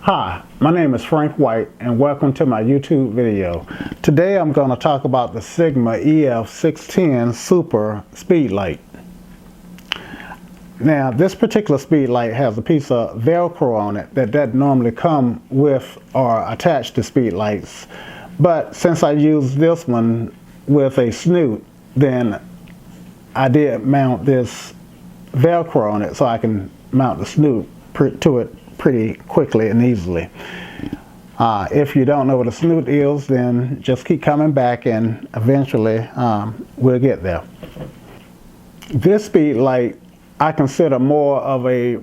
Hi, my name is Frank White and welcome to my YouTube video. Today I'm going to talk about the Sigma EF610 Super Speed Light. Now this particular speed light has a piece of Velcro on it that doesn't normally come with or attached to speed lights. But since I used this one with a snoot, then I did mount this Velcro on it so I can mount the snoot to it pretty quickly and easily. If you don't know what a snoot is, then just keep coming back and eventually we'll get there. This speed light I consider more of a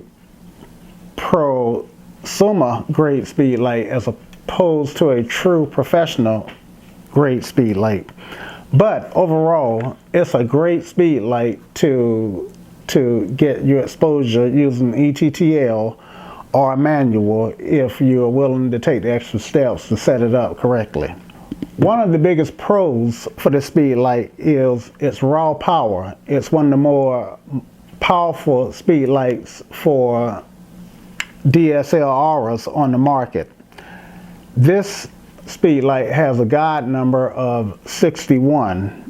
prosumer grade speed light as opposed to a true professional grade speed light. But overall, it's a great speed light to get your exposure using ETTL or a manual if you're willing to take the extra steps to set it up correctly. One of the biggest pros for the speed light is its raw power. It's one of the more powerful speed lights for DSLRs on the market. This speed light has a guide number of 61.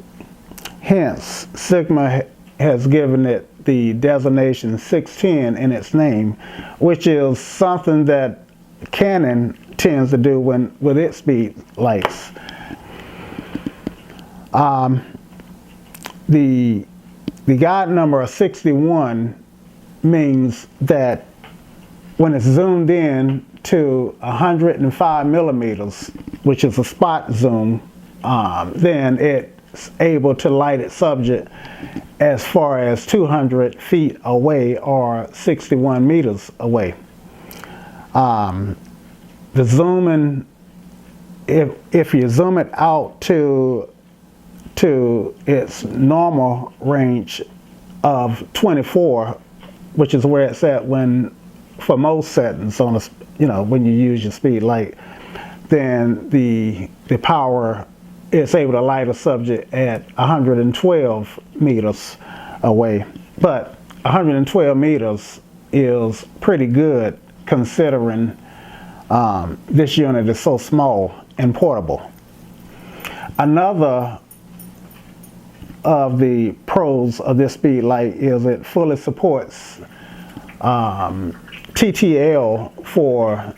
Hence, Sigma has given it the designation 610 in its name, which is something that Canon tends to do with its speed lights. The guide number of 61 means that when it's zoomed in to 105 millimeters, which is a spot zoom, then it's able to light its subject as far as 200 feet away or 61 meters away. The zooming, if you zoom it out to its normal range of 24, which is where it's at for most settings on when you use your speed light, then the power is able to light a subject at 112 meters away. But 112 meters is pretty good considering this unit is so small and portable. Another of the pros of this speed light is it fully supports TTL for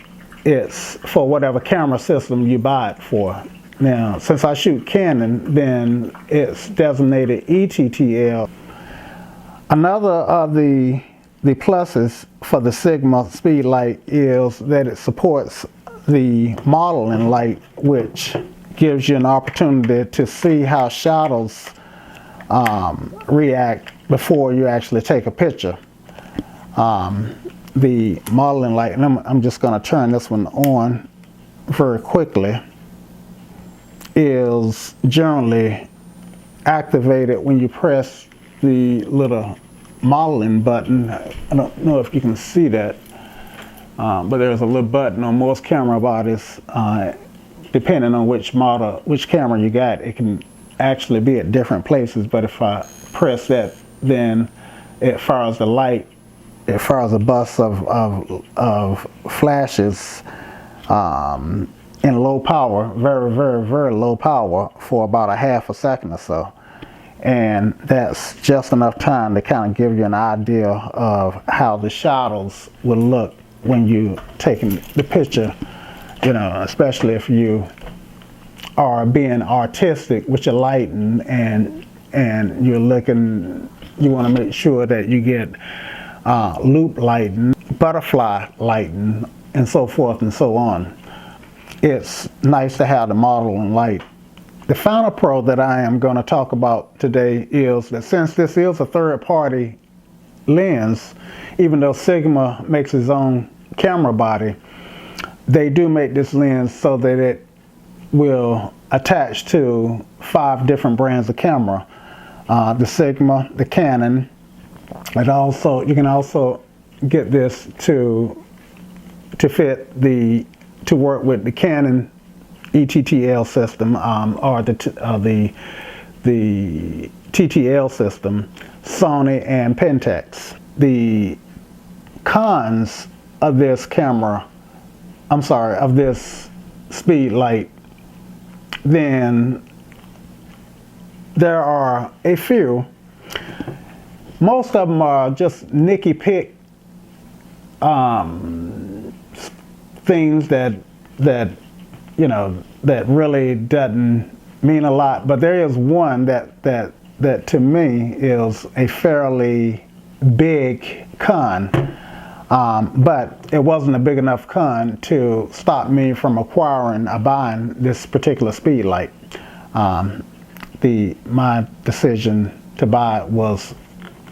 whatever camera system you buy it for. Now, since I shoot Canon, then it's designated ETTL. Another of the pluses for the Sigma speed light is that it supports the modeling light, which gives you an opportunity to see how shadows react before you actually take a picture. The modeling light, and I'm just going to turn this one on very quickly, is generally activated when you press the little modeling button. I don't know if you can see that, but there's a little button on most camera bodies. Depending on which camera you got, it can actually be at different places, but if I press that, then it fires the light. It fires a burst of flashes in low power, very low power, for about a half a second or so. And that's just enough time to kind of give you an idea of how the shadows will look when you taking the picture, especially if you are being artistic with your lighting and you want to make sure that you get loop lighting, butterfly lighting, and so forth and so on. It's nice to have the modeling light. The final pro that I am going to talk about today is that since this is a third-party lens, even though Sigma makes its own camera body, they do make this lens so that it will attach to 5 different brands of camera. The Sigma, the Canon, and also you can also get this to work with the Canon ETTL system or the TTL system, Sony and Pentax. The cons of this camera I'm sorry, of this speed light, then there are a few. Most of them are just nicky pick things that that really doesn't mean a lot. But there is one that to me is a fairly big con. But it wasn't a big enough con to stop me from acquiring or buying this particular speed light. My decision to buy it was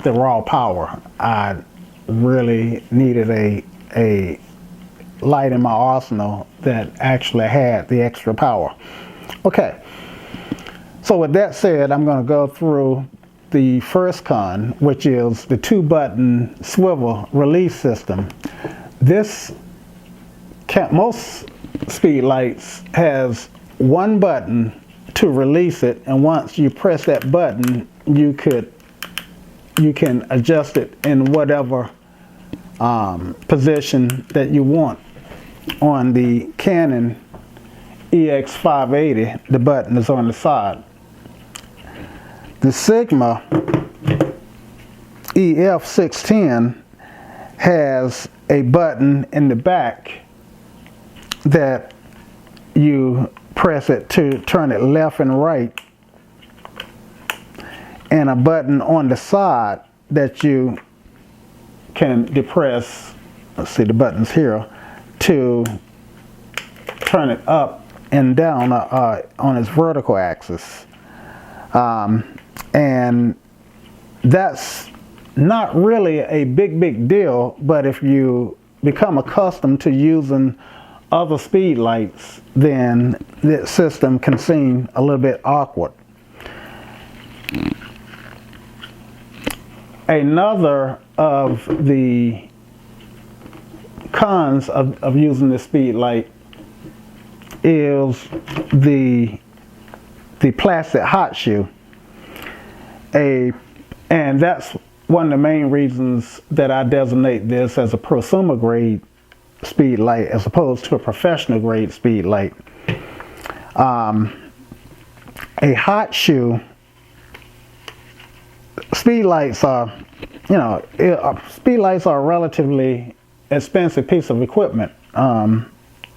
the raw power. I really needed a light in my arsenal that actually had the extra power. Okay, so with that said, I'm going to go through the first con, which is the 2-button swivel release system. Most speed lights has one button to release it, and once you press that button, you can adjust it in whatever position that you want. On the Canon EX580, the button is on the side. The Sigma EF610 has a button in the back that you press it to turn it left and right, and a button on the side that you can depress. Let's see, the buttons here, to turn it up and down on its vertical axis. And that's not really a big deal, but if you become accustomed to using other speed lights, then the system can seem a little bit awkward. Another of the cons of using the speed light is the plastic hot shoe. And that's one of the main reasons that I designate this as a prosumer grade speed light as opposed to a professional grade speed light. A hot shoe, speed lights are, speed lights are a relatively expensive piece of equipment. Some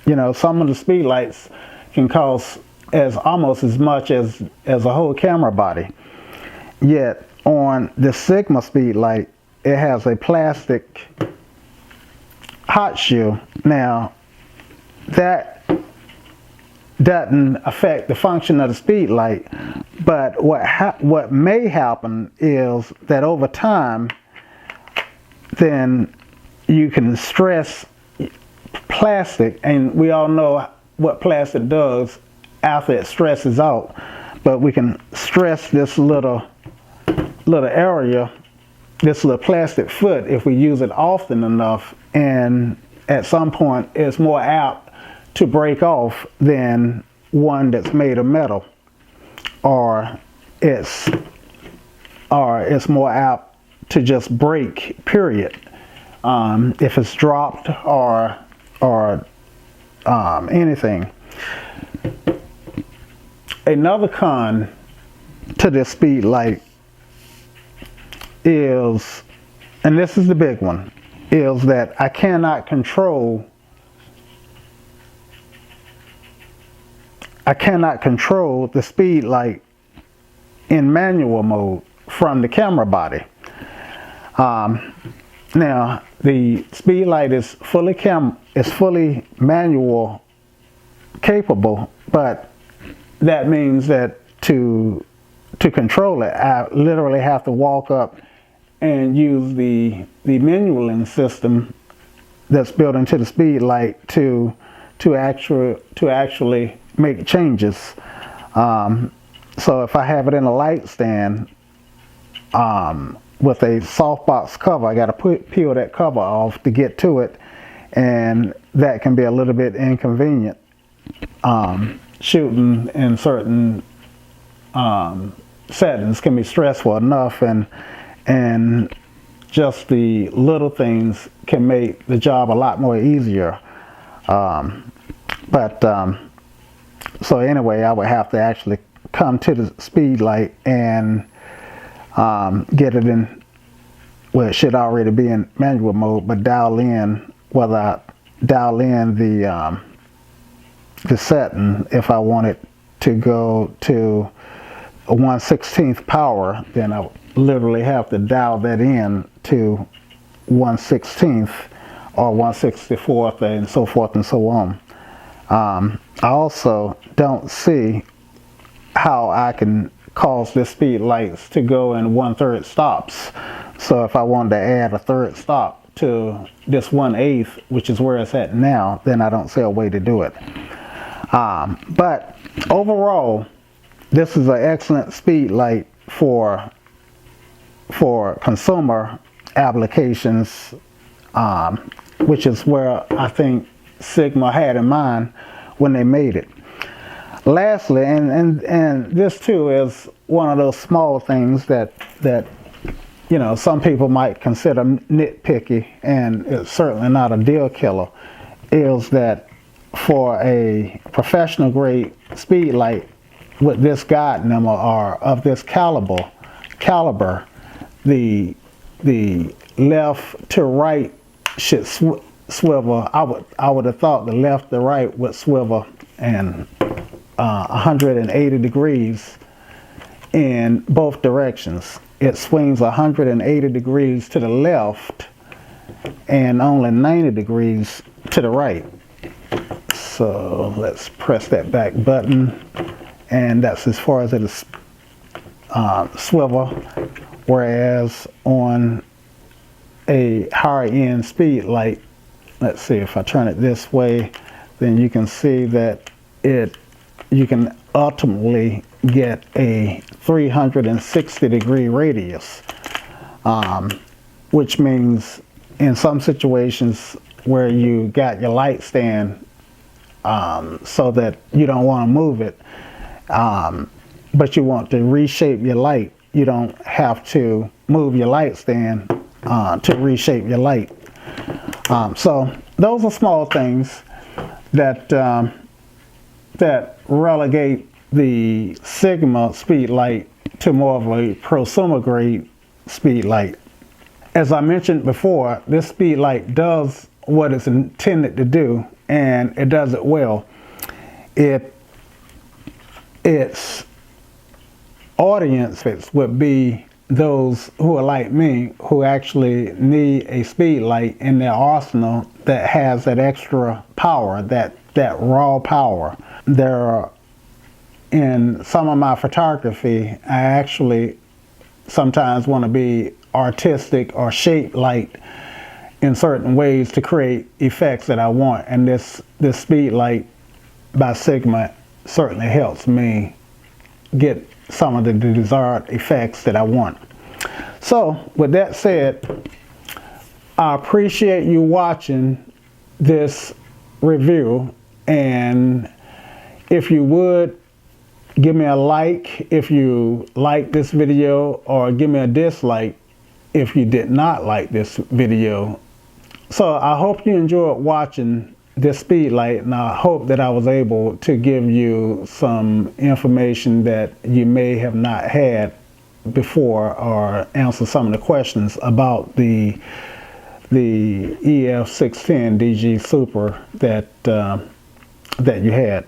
of the speed lights can cost almost as much as a whole camera body. Yet on the Sigma speed light, it has a plastic hot shoe. Now, that doesn't affect the function of the speed light, but what may happen is that over time, then you can stress plastic, and we all know what plastic does after it stresses out, but we can stress this little area, this little plastic foot, if we use it often enough, and at some point it's more apt to break off than one that's made of metal, or it's more apt to just break, period, if it's dropped or anything. Another con to this speed light is, and this is the big one, is that I cannot control the speed light in manual mode from the camera body. Now, the speed light is fully manual capable, but that means that to control it, I literally have to walk up and use the manualing system that's built into the speed light to actually make changes. So if I have it in a light stand with a softbox cover, I got to peel that cover off to get to it, and that can be a little bit inconvenient. Shooting in certain settings can be stressful enough, and just the little things can make the job a lot more easier. So anyway, I would have to actually come to the speed light and get it in, well, it should already be in manual mode, but dial in, whether I dial in the setting. If I want it to go to a 1/16th power, then I literally have to dial that in to 1/16th or 1/64th and so forth and so on. I also don't see how I can cause the speed lights to go in 1/3 stops. So if I wanted to add a third stop to this 1/8, which is where it's at now, then I don't see a way to do it. But overall, this is an excellent speed light for consumer applications, which is where I think Sigma had in mind when they made it. Lastly, and this too is one of those small things that you know, some people might consider nitpicky, and it's certainly not a deal killer, is that for a professional grade speed light with this guide number or of this caliber, the left to right should swivel. I would have thought the left to right would swivel and 180 degrees in both directions. It swings 180 degrees to the left and only 90 degrees to the right. So let's press that back button, and that's as far as it is swivel. Whereas on a higher end speed light, let's see, if I turn it this way, then you can see that you can ultimately get a 360 degree radius, which means in some situations where you got your light stand so that you don't want to move it, but you want to reshape your light, you don't have to move your light stand to reshape your light. So those are small things that that relegate the Sigma speed light to more of a prosumer grade speed light. As I mentioned before, this speed light does what it's intended to do, and it does it well. Its audience would be those who are like me, who actually need a speed light in their arsenal that has that extra power, that raw power. In some of my photography, I actually sometimes want to be artistic or shape light in certain ways to create effects that I want, and this speed light by Sigma certainly helps me get some of the desired effects that I want. So with that said, I appreciate you watching this review, and if you would give me a like if you like this video, or give me a dislike if you did not like this video. So I hope you enjoyed watching this speed light, and I hope that I was able to give you some information that you may have not had before, or answer some of the questions about the EF610 DG Super that you had.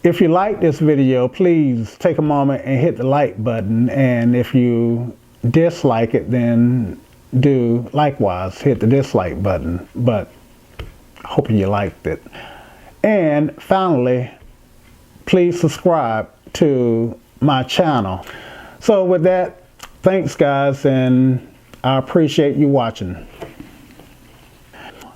If you like this video, please take a moment and hit the like button, and if you dislike it, then do likewise, hit the dislike button, but hoping you liked it. And finally, please subscribe to my channel. So with that, thanks guys, and I appreciate you watching.